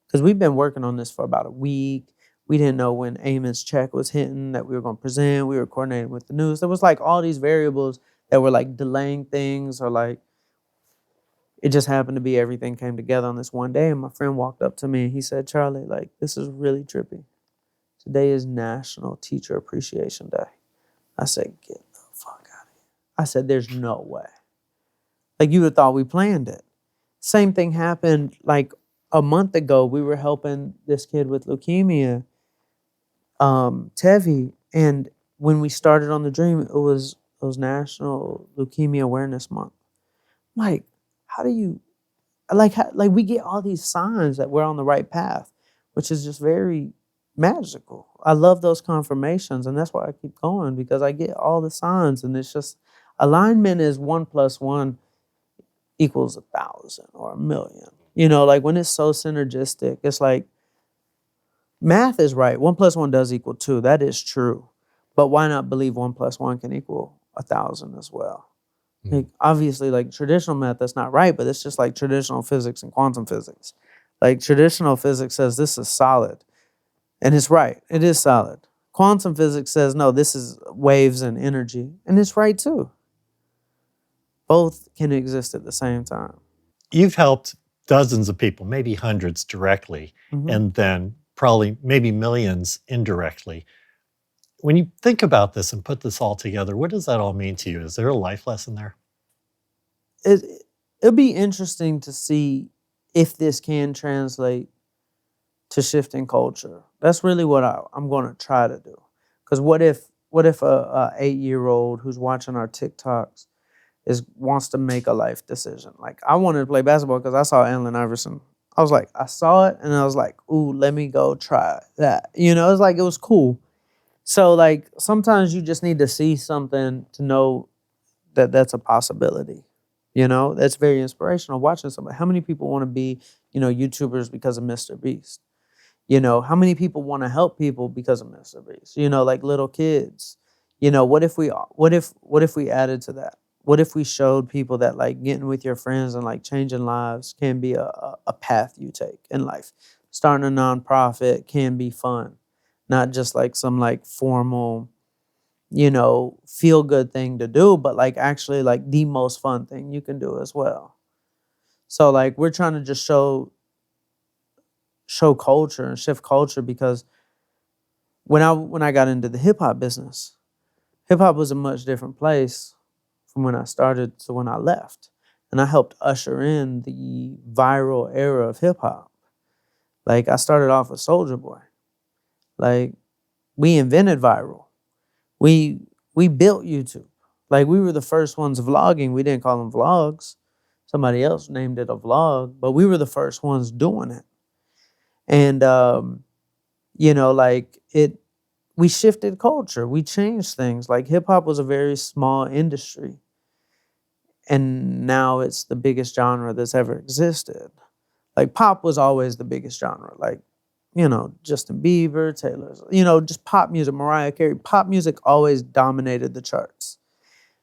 because we've been working on this for about a week. We didn't know when Eamon's check was hitting that we were going to present. We were coordinating with the news. There was like all these variables that were like delaying things, or like it just happened to be everything came together on this one day. And my friend walked up to me and he said, "Charlie, like this is really trippy. Today is National Teacher Appreciation Day." I said, "Get the fuck out of here." I said, "There's no way." Like you would have thought we planned it. Same thing happened like a month ago. We were helping this kid with leukemia, Tevi, and when we started on the dream, it was National Leukemia Awareness Month. Like, how do you like we get all these signs that we're on the right path, which is just very magical. I love those confirmations, and that's why I keep going because I get all the signs, and it's just alignment is 1 plus 1 equals 1,000 or 1,000,000. Like when it's so synergistic, it's like math is right. 1 plus 1 does equal 2. That is true, but why not believe 1 plus 1 can equal 1,000 as well? Like obviously, like traditional math, that's not right, but it's just like traditional physics and quantum physics. Like traditional physics says this is solid, and it's right. It is solid. Quantum physics says no, this is waves and energy, and it's right too. Both can exist at the same time. You've helped dozens of people, maybe hundreds directly, Mhm. and then probably maybe millions indirectly. When you think about this and put this all together, what does that all mean to you? Is there a life lesson there? It it'll be interesting to see if this can translate to shifting culture. That's really what I'm going to try to do. Because what if a 8-year-old who's watching our TikToks wants to make a life decision. Like I wanted to play basketball because I saw Allen Iverson. I was like, I saw it and I was like, ooh, let me go try that. It's like it was cool. So like sometimes you just need to see something to know that that's a possibility. That's very inspirational watching somebody. How many people want to be, YouTubers because of Mr. Beast? How many people want to help people because of Mr. Beast? Like little kids. What if we added to that? What if we showed people that like getting with your friends and like changing lives can be a path you take in life? Starting a nonprofit can be fun, not just like some like formal, feel good thing to do, but like actually like the most fun thing you can do as well. So like we're trying to just show culture and shift culture because when I got into the hip hop business, hip hop was a much different place from when I started to when I left. And I helped usher in the viral era of hip hop. Like I started off with Soldier Boy. Like we invented viral. We we built YouTube. Like we were the first ones vlogging. We didn't call them vlogs. Somebody else named it a vlog, but we were the first ones doing it. And like we shifted culture. We changed things. Like hip hop was a very small industry, and now it's the biggest genre that's ever existed. Like pop was always the biggest genre. Like, Justin Bieber, Taylor's, just pop music, Mariah Carey. Pop music always dominated the charts.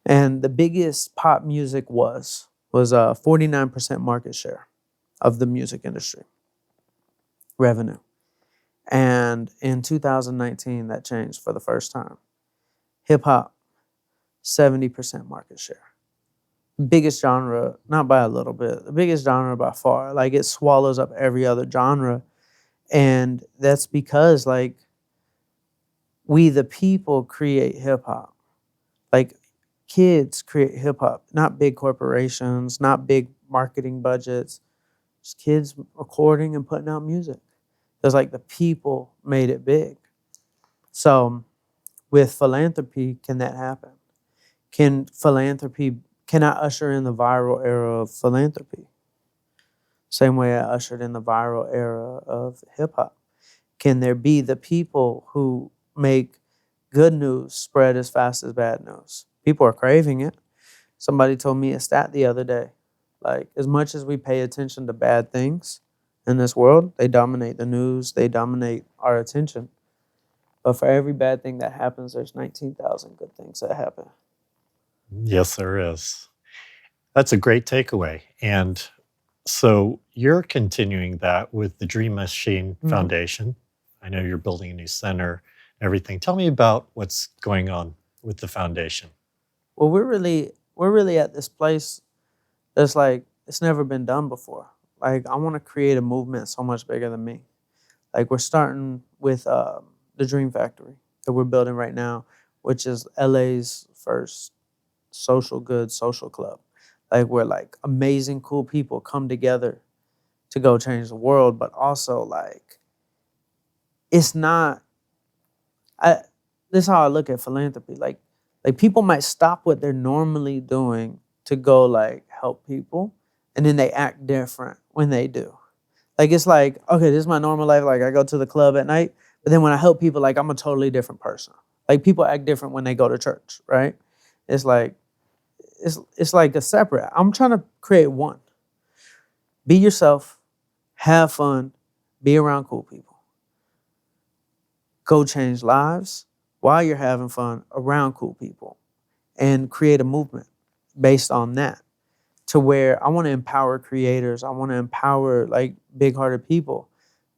And the biggest pop music was 49% market share of the music industry revenue. And in 2019, that changed for the first time. Hip hop, 70% market share. Biggest genre, not by a little bit, the biggest genre by far. Like it swallows up every other genre. And that's because like we the people create hip hop. Like kids create hip hop, not big corporations, not big marketing budgets. Just kids recording and putting out music. Because like the people made it big. So with philanthropy, can that happen? Can I usher in the viral era of philanthropy? Same way I ushered in the viral era of hip hop. Can there be the people who make good news spread as fast as bad news? People are craving it. Somebody told me a stat the other day. Like, as much as we pay attention to bad things in this world, they dominate the news, they dominate our attention. But for every bad thing that happens, there's 19,000 good things that happen. Yes, there is. That's a great takeaway. And so you're continuing that with the Dream Machine Foundation. I know you're building a new center, everything. Tell me about what's going on with the foundation. Well, we're really at this place that's like it's never been done before. Like I want to create a movement so much bigger than me. Like we're starting with the Dream Factory that we're building right now, which is LA's first social good social club. Like where like amazing cool people come together to go change the world, but also like it's not this is how I look at philanthropy. Like people might stop what they're normally doing to go like help people, and then they act different when they do. Like it's like, okay, this is my normal life. Like I go to the club at night, but then when I help people, like I'm a totally different person. Like people act different when they go to church, right? It's like it's like a separate. I'm trying to create one. Be yourself, have fun, be around cool people. Go change lives while you're having fun around cool people and create a movement based on that to where I want to empower creators. I want to empower like big-hearted people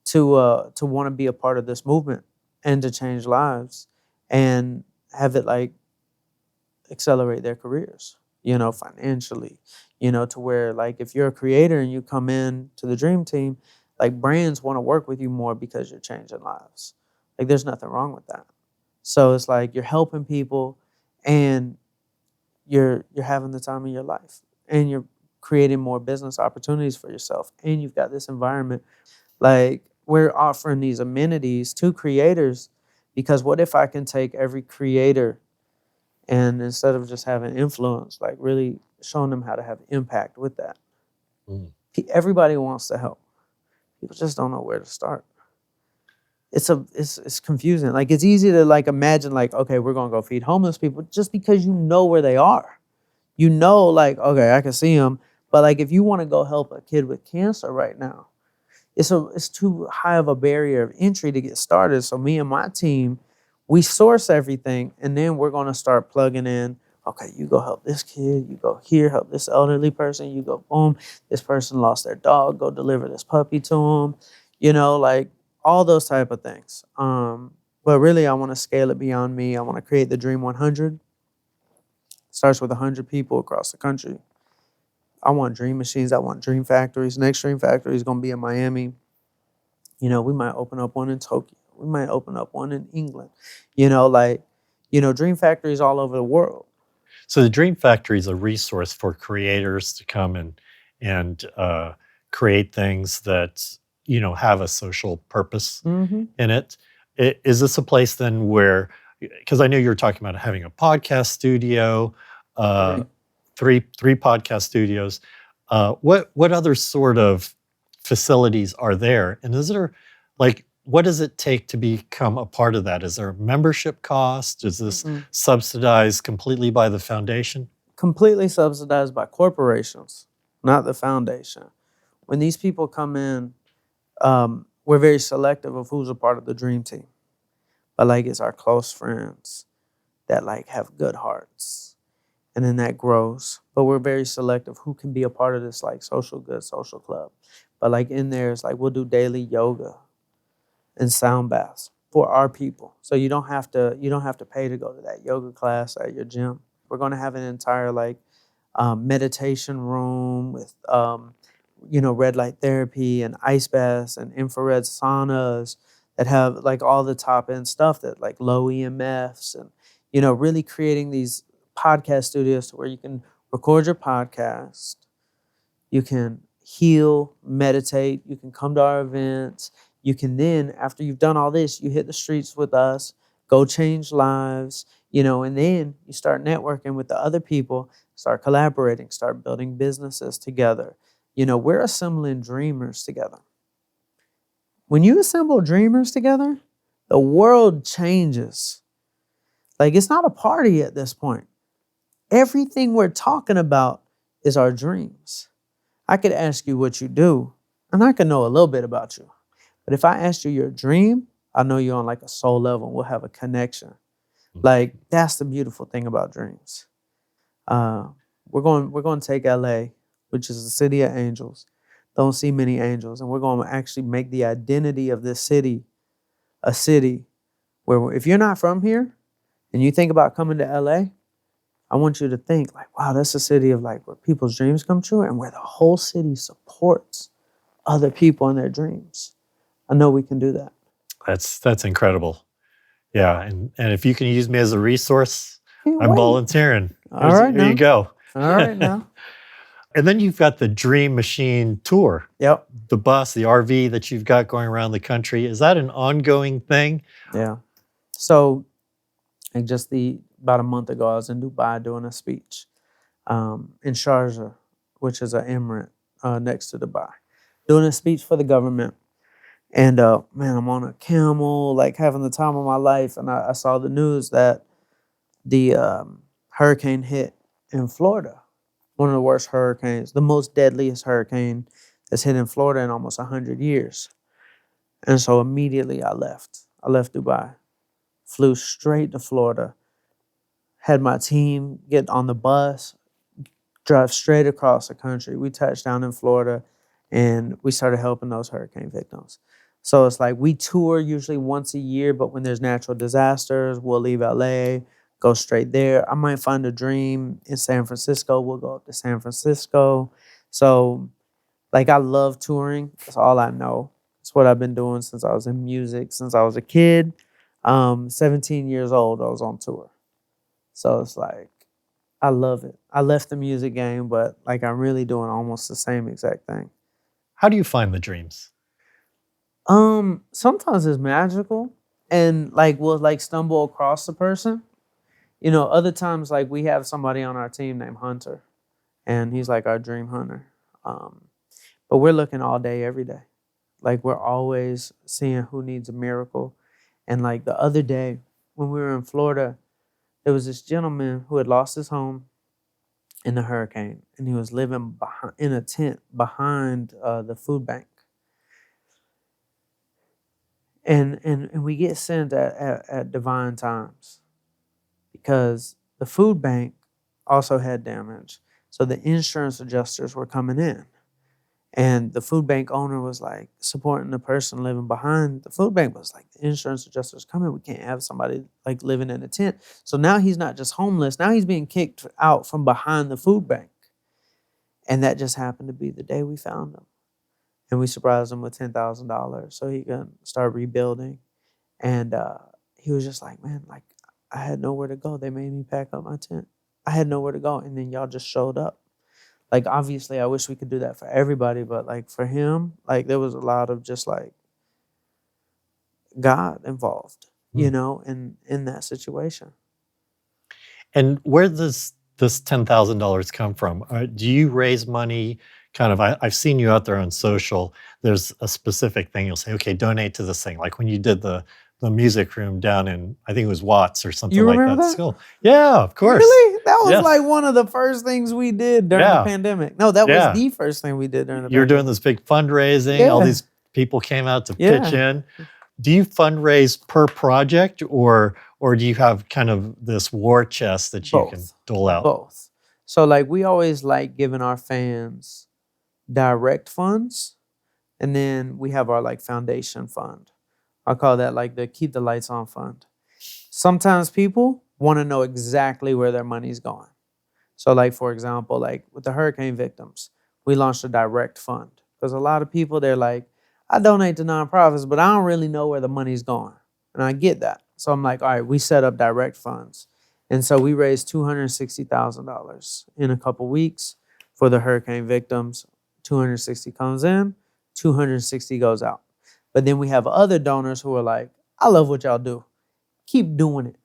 to want to be a part of this movement and to change lives and have it like accelerate their careers, financially, to where like if you're a creator and you come in to the dream team, like brands want to work with you more because you're changing lives. Like there's nothing wrong with that. So it's like you're helping people and you're having the time of your life and you're creating more business opportunities for yourself and you've got this environment. Like we're offering these amenities to creators because what if I can take every creator and instead of just having influence, like really showing them how to have impact with that. Mm. Everybody wants to help. People just don't know where to start. It's confusing. Like, it's easy to like imagine like, okay, we're gonna go feed homeless people just because you know where they are. You know, like, okay, I can see them. But like, if you want to go help a kid with cancer right now, it's too high of a barrier of entry to get started. So me and my team, we source everything, and then we're gonna start plugging in. Okay, you go help this kid. You go here, help this elderly person. You go, boom, this person lost their dog. Go deliver this puppy to them. You know, like all those type of things. But really, I want to scale it beyond me. I want to create the Dream 100. Starts with 100 people across the country. I want dream machines. I want dream factories. Next dream factory is going to be in Miami. You know, we might open up one in Tokyo. We might open up one in England. You know, like, dream factories all over the world. So the Dream Factory is a resource for creators to come and create things that have a social purpose Mm-hmm. in it. Is this a place then where, because I know you were talking about having a podcast studio, uh, three podcast studios. What other sort of facilities are there, and is there like what does it take to become a part of that? Is there a membership cost? Is this Mm-mm. subsidized completely by the foundation? Completely subsidized by corporations, not the foundation. When these people come in, we're very selective of who's a part of the dream team. But like, it's our close friends that like have good hearts, and then that grows. But we're very selective who can be a part of this like social good social club. But like in there, it's like we'll do daily yoga and sound baths for our people. So you don't have to pay to go to that yoga class at your gym. We're going to have an entire like meditation room with red light therapy and ice baths and infrared saunas that have like all the top end stuff that like low EMFs, and really creating these podcast studios where you can record your podcast, you can heal, meditate, you can come to our events. You can then, after you've done all this, you hit the streets with us, go change lives, and then you start networking with the other people, start collaborating, start building businesses together. We're assembling dreamers together. When you assemble dreamers together, the world changes. Like, it's not a party at this point. Everything we're talking about is our dreams. I could ask you what you do, and I could know a little bit about you. But if I asked you your dream, I know you on like a soul level, and we'll have a connection. Like, that's the beautiful thing about dreams. Uh, we're going to take LA, which is the city of angels. Don't see many angels, and we're going to actually make the identity of this city a city where if you're not from here and you think about coming to LA, I want you to think like, wow, that's a city of like where people's dreams come true and where the whole city supports other people in their dreams. I know we can do that. That's incredible. Yeah, and if you can use me as a resource, Can't I'm wait. volunteering. All right Here now. you go. All right now. And then you've got the Dream Machine Tour. Yep. The bus, the RV that you've got going around the country. Is that an ongoing thing? Yeah. So, like about a month ago, I was in Dubai doing a speech in Sharjah, which is an emirate next to Dubai, doing a speech for the government. And man, I'm on a camel, like having the time of my life. And I saw the news that the hurricane hit in Florida, one of the worst hurricanes, the most deadliest hurricane that's hit in Florida in almost 100 years. And so immediately I left. I left Dubai, flew straight to Florida, had my team get on the bus, drive straight across the country. We touched down in Florida and we started helping those hurricane victims. So it's like we tour usually once a year, but when there's natural disasters, we'll leave LA, go straight there. I might find a dream in San Francisco. We'll go up to San Francisco. So, like, I love touring. That's all I know. It's what I've been doing since I was in music, since I was a kid. 17 years old, I was on tour. So it's like, I love it. I left the music game, but like I'm really doing almost the same exact thing. How do you find the dreams? Sometimes it's magical and like we'll like stumble across the person. Other times like we have somebody on our team named Hunter, and he's like our dream hunter. But we're looking all day, every day. Like we're always seeing who needs a miracle. And like the other day when we were in Florida, there was this gentleman who had lost his home in the hurricane, and he was living in a tent behind the food bank. And we get sent at divine times because the food bank also had damage. So the insurance adjusters were coming in. And the food bank owner was like supporting the person living behind. The food bank was like, the insurance adjuster's coming. We can't have somebody like living in a tent. So now he's not just homeless. Now he's being kicked out from behind the food bank. And that just happened to be the day we found him. And we surprised him with $10,000 so he can start rebuilding. And he was just like, man, like I had nowhere to go. They made me pack up my tent. I had nowhere to go. And then y'all just showed up. Like, obviously, I wish we could do that for everybody, but like for him, like there was a lot of just like God involved, you know, in that situation. And where does this $10,000 come from? Do you raise money? Kind of, I've seen you out there on social. There's a specific thing you'll say, okay, donate to this thing. Like when you did the music room down in, I think it was Watts or something You like remember that that? school. Yeah, of course. Really? That was Yes. like one of the first things we did during the Yeah. pandemic. No, that Yeah. was the first thing we did during the You're pandemic. doing this big fundraising. All Yeah. these people came out to Yeah. pitch in. Do you fundraise per project, or do you have kind of this war chest that you can dole out? Both. So like we always like giving our fans direct funds, and then we have our like foundation fund. I call that like the keep the lights on fund. Sometimes people want to know exactly where their money's going. So like for example, like with the hurricane victims, we launched a direct fund because a lot of people, they're like, I donate to nonprofits, but I don't really know where the money's going. And I get that. So I'm like, all right, we set up direct funds. And so we raised $260,000 in a couple weeks for the hurricane victims. 260 comes in, 260 goes out. But then we have other donors who are like, I love what y'all do. Keep doing it.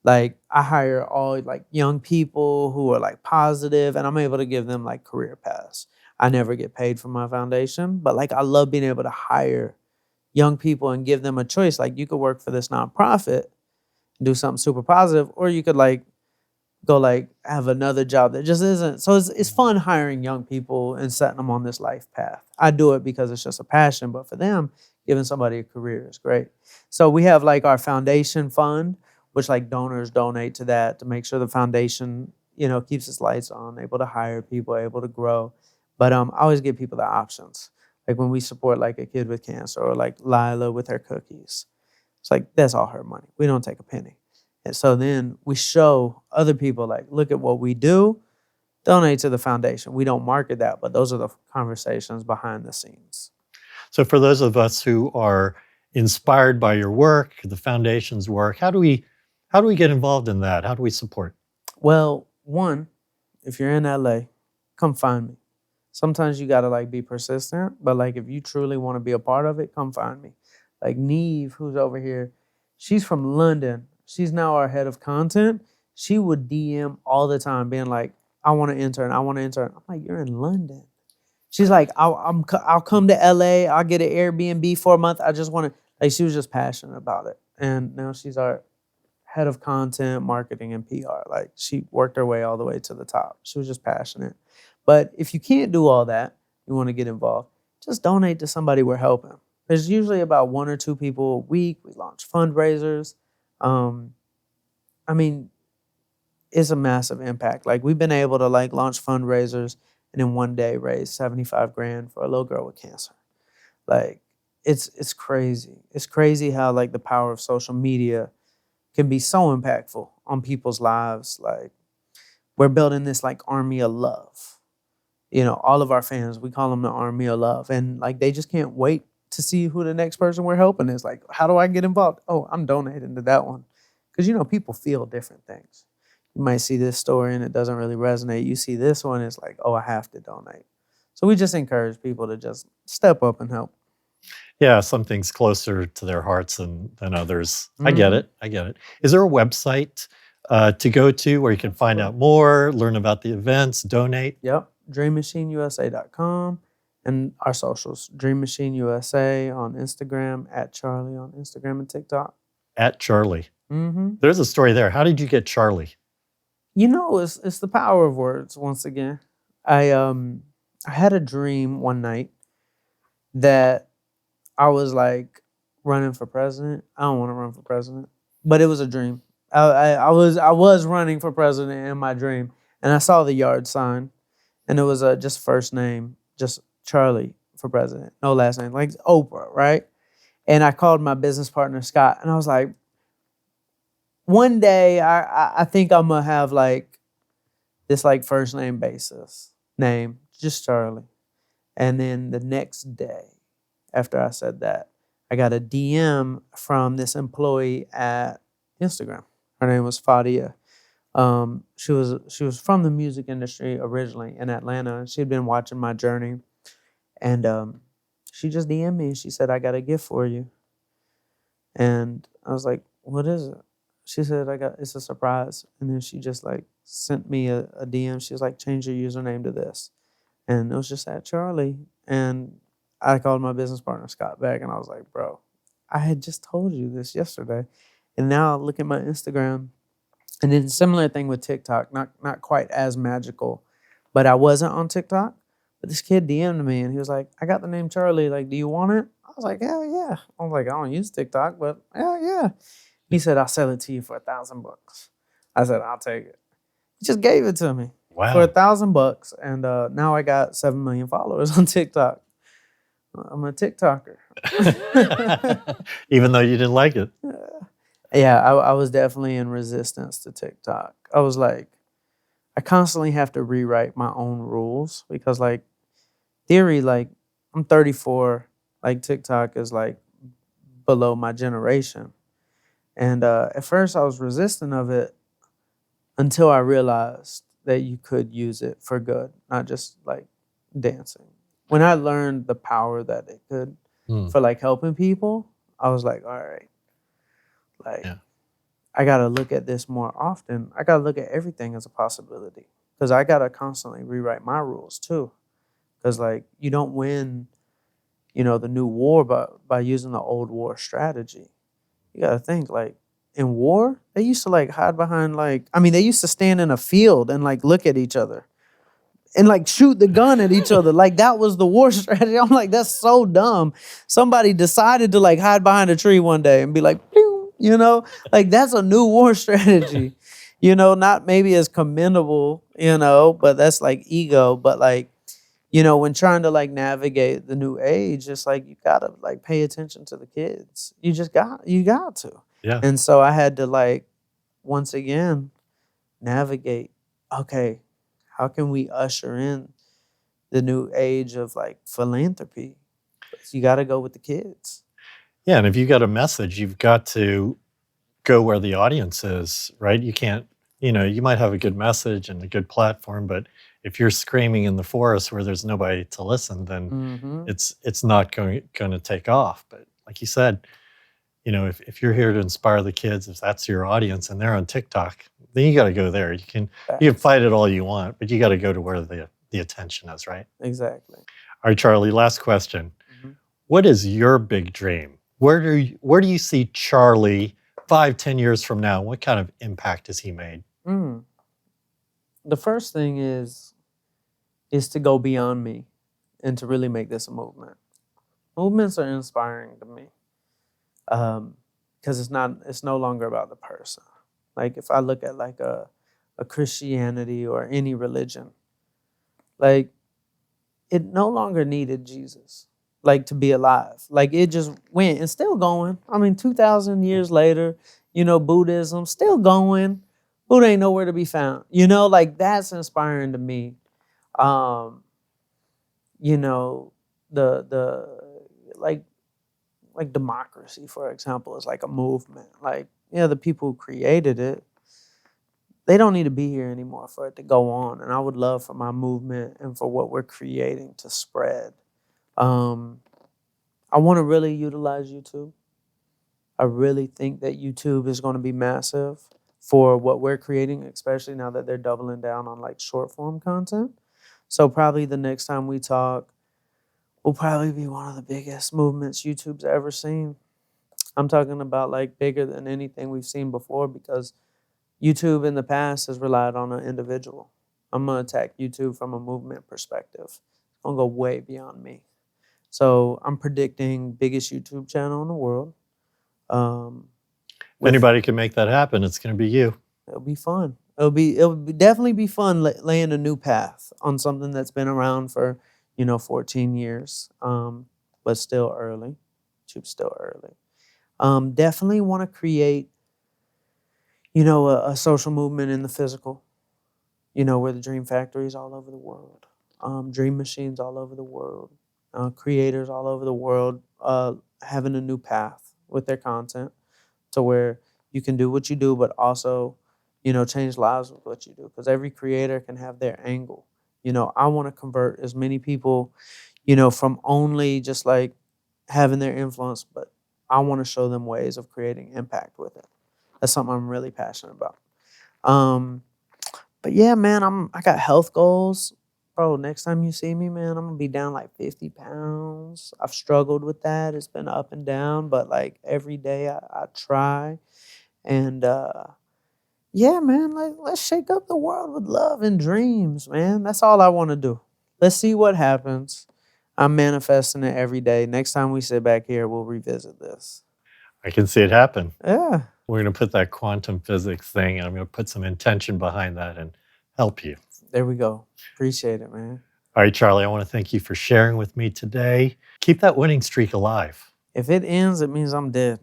Like I hire all like young people who are like positive, and I'm able to give them like career paths. I never get paid for my foundation, but like I love being able to hire young people and give them a choice. Like you could work for this nonprofit and do something super positive, or you could like go like have another job that just isn't. So it's fun hiring young people and setting them on this life path. I do it because it's just a passion, but for them, giving somebody a career is great. So we have like our foundation fund, which like donors donate to that to make sure the foundation, you know, keeps its lights on, able to hire people, able to grow. But I always give people the options. Like when we support like a kid with cancer or like Lila with her cookies, it's like that's all her money. We don't take a penny. And so then we show other people like, look at what we do, donate to the foundation. We don't market that, but those are the conversations behind the scenes. So for those of us who are inspired by your work, the foundation's work, how do we get involved in that? How do we support? Well, one, if you're in LA, come find me. Sometimes you gotta like be persistent, but like if you truly want to be a part of it, come find me. Like Neve, who's over here, she's from London. She's now our head of content. She would DM all the time being like, I want to intern. I want to intern. I'm like, you're in London. She's like, I'll come to LA. I'll get an Airbnb for a month. I just want to, like, she was just passionate about it. And now she's our head of content, marketing, and PR. Like she worked her way all the way to the top. She was just passionate. But if you can't do all that, you want to get involved, just donate to somebody we're helping. There's usually about 1 or 2 people a week. We launch fundraisers. I mean, it's a massive impact. Like we've been able to like launch fundraisers and in one day raise 75 grand for a little girl with cancer. Like it's crazy. It's crazy how like the power of social media can be so impactful on people's lives. Like we're building this like army of love. You know, all of our fans, we call them the army of love. And like they just can't wait to see who the next person we're helping is. Like, how do I get involved? Oh, I'm donating to that one. Because, you know, people feel different things. You might see this story and it doesn't really resonate. You see this one, it's like, oh, I have to donate. So we just encourage people to just step up and help. Yeah, something's closer to their hearts than others. I get it. Is there a website to go to where you can find out more, learn about the events, donate? Yep, dreammachineusa.com, and our socials, Dream Machine USA on Instagram, at Charlie on Instagram and TikTok. At Charlie. Mm-hmm. There's a story there. How did you get Charlie? You know, it's the power of words once again. I had a dream one night that I was like running for president. I don't want to run for president, but it was a dream. I was running for president in my dream, and I saw the yard sign, and it was just first name, just Charlie for president, no last name, like Oprah, right? And I called my business partner Scott, and I was like, one day I think I'm gonna have like this like first name basis name, just Charlie. And then the next day, after I said that, I got a DM from this employee at Instagram. Her name was Fadia. She was from the music industry originally in Atlanta, and she'd been watching my journey. And she just DM'd me and she said, "I got a gift for you." And I was like, "What is it?" She said, "It's a surprise." And then she just like sent me a DM. She was like, "Change your username to this." And it was just at Charlie. And I called my business partner Scott back, and I was like, "Bro, I had just told you this yesterday." And now I look at my Instagram, and then similar thing with TikTok, not quite as magical, but I wasn't on TikTok. But this kid DM'd me, and he was like, "I got the name Charlie. Like, do you want it?" I was like, "Hell yeah!" I was like, "I don't use TikTok, but hell yeah." He said, "I'll sell it to you for $1,000." I said, "I'll take it." He just gave it to me for Wow. $1,000, and now I got 7 million followers on TikTok. I'm a TikToker. Even though you didn't like it. Yeah, I was definitely in resistance to TikTok. I was like, I constantly have to rewrite my own rules because, like, theory, like, I'm 34, like, TikTok is like below my generation. And at first I was resistant of it until I realized that you could use it for good, not just like dancing. When I learned the power that it could for like helping people, I was like, all right, like Yeah. I got to look at this more often. I got to look at everything as a possibility because I got to constantly rewrite my rules too. Because like you don't win, the new war by using the old war strategy. You got to think like in war, they used to like hide behind they used to stand in a field and like look at each other and like shoot the gun at each other. Like that was the war strategy. I'm like, that's so dumb. Somebody decided to like hide behind a tree one day and be like, pew, like that's a new war strategy. Not maybe as commendable, but that's like ego. But like, when trying to like navigate the new age, it's like you gotta like pay attention to the kids. You got to. Yeah. And so I had to like once again navigate, okay, how can we usher in the new age of like philanthropy? You got to go with the kids. Yeah. And if you got a message, you've got to go where the audience is, right? You can't, you might have a good message and a good platform, but if you're screaming in the forest where there's nobody to listen, then Mm-hmm. it's not going to take off. But like you said, if you're here to inspire the kids, if that's your audience and they're on TikTok, then you got to go there. You can fight it all you want, but you got to go to where the attention is, right? Exactly. All right, Charlie, last question. Mm-hmm. What is your big dream? Where do you see Charlie 5-10 years from now? What kind of impact has he made? The first thing is to go beyond me and to really make this a movement. Movements are inspiring to me because it's no longer about the person. Like if I look at like a Christianity or any religion, like it no longer needed Jesus, like to be alive. Like it just went and still going. 2,000 years later, Buddhism still going. Buddha ain't nowhere to be found. Like that's inspiring to me. Um, the like democracy, for example, is like a movement. Like, the people who created it, they don't need to be here anymore for it to go on. And I would love for my movement and for what we're creating to spread. I want to really utilize YouTube. I really think that YouTube is going to be massive for what we're creating, especially now that they're doubling down on like short form content. So probably the next time we talk will probably be one of the biggest movements YouTube's ever seen. I'm talking about like bigger than anything we've seen before, because YouTube in the past has relied on an individual. I'm gonna attack YouTube from a movement perspective. It's gonna go way beyond me. So I'm predicting biggest YouTube channel in the world. If With anybody can make that happen, it's going to be you. It'll be fun. Definitely be fun laying a new path on something that's been around for 14 years, but still early. YouTube's still early. Definitely want to create a social movement in the physical. Where the dream factories all over the world, dream machines all over the world, creators all over the world, having a new path with their content, to where you can do what you do, but also, change lives with what you do. Because every creator can have their angle. I want to convert as many people, from only just like having their influence, but I want to show them ways of creating impact with it. That's something I'm really passionate about. But yeah, man, I got health goals. Bro, next time you see me, man, I'm gonna be down like 50 pounds. I've struggled with that. It's been up and down, but like every day I try. And yeah, man, like let's shake up the world with love and dreams, man. That's all I want to do. Let's see what happens. I'm manifesting it every day. Next time we sit back here, we'll revisit this. I can see it happen. Yeah. We're going to put that quantum physics thing, and I'm going to put some intention behind that and help you. There we go. Appreciate it, man. All right, Charlie, I want to thank you for sharing with me today. Keep that winning streak alive. If it ends, it means I'm dead.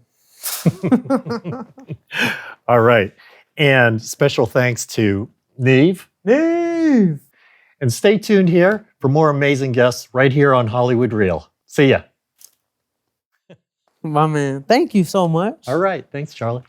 All right. And special thanks to Neve. Neve! And stay tuned here for more amazing guests right here on Hollywood Real. See ya. My man. Thank you so much. All right. Thanks, Charlie.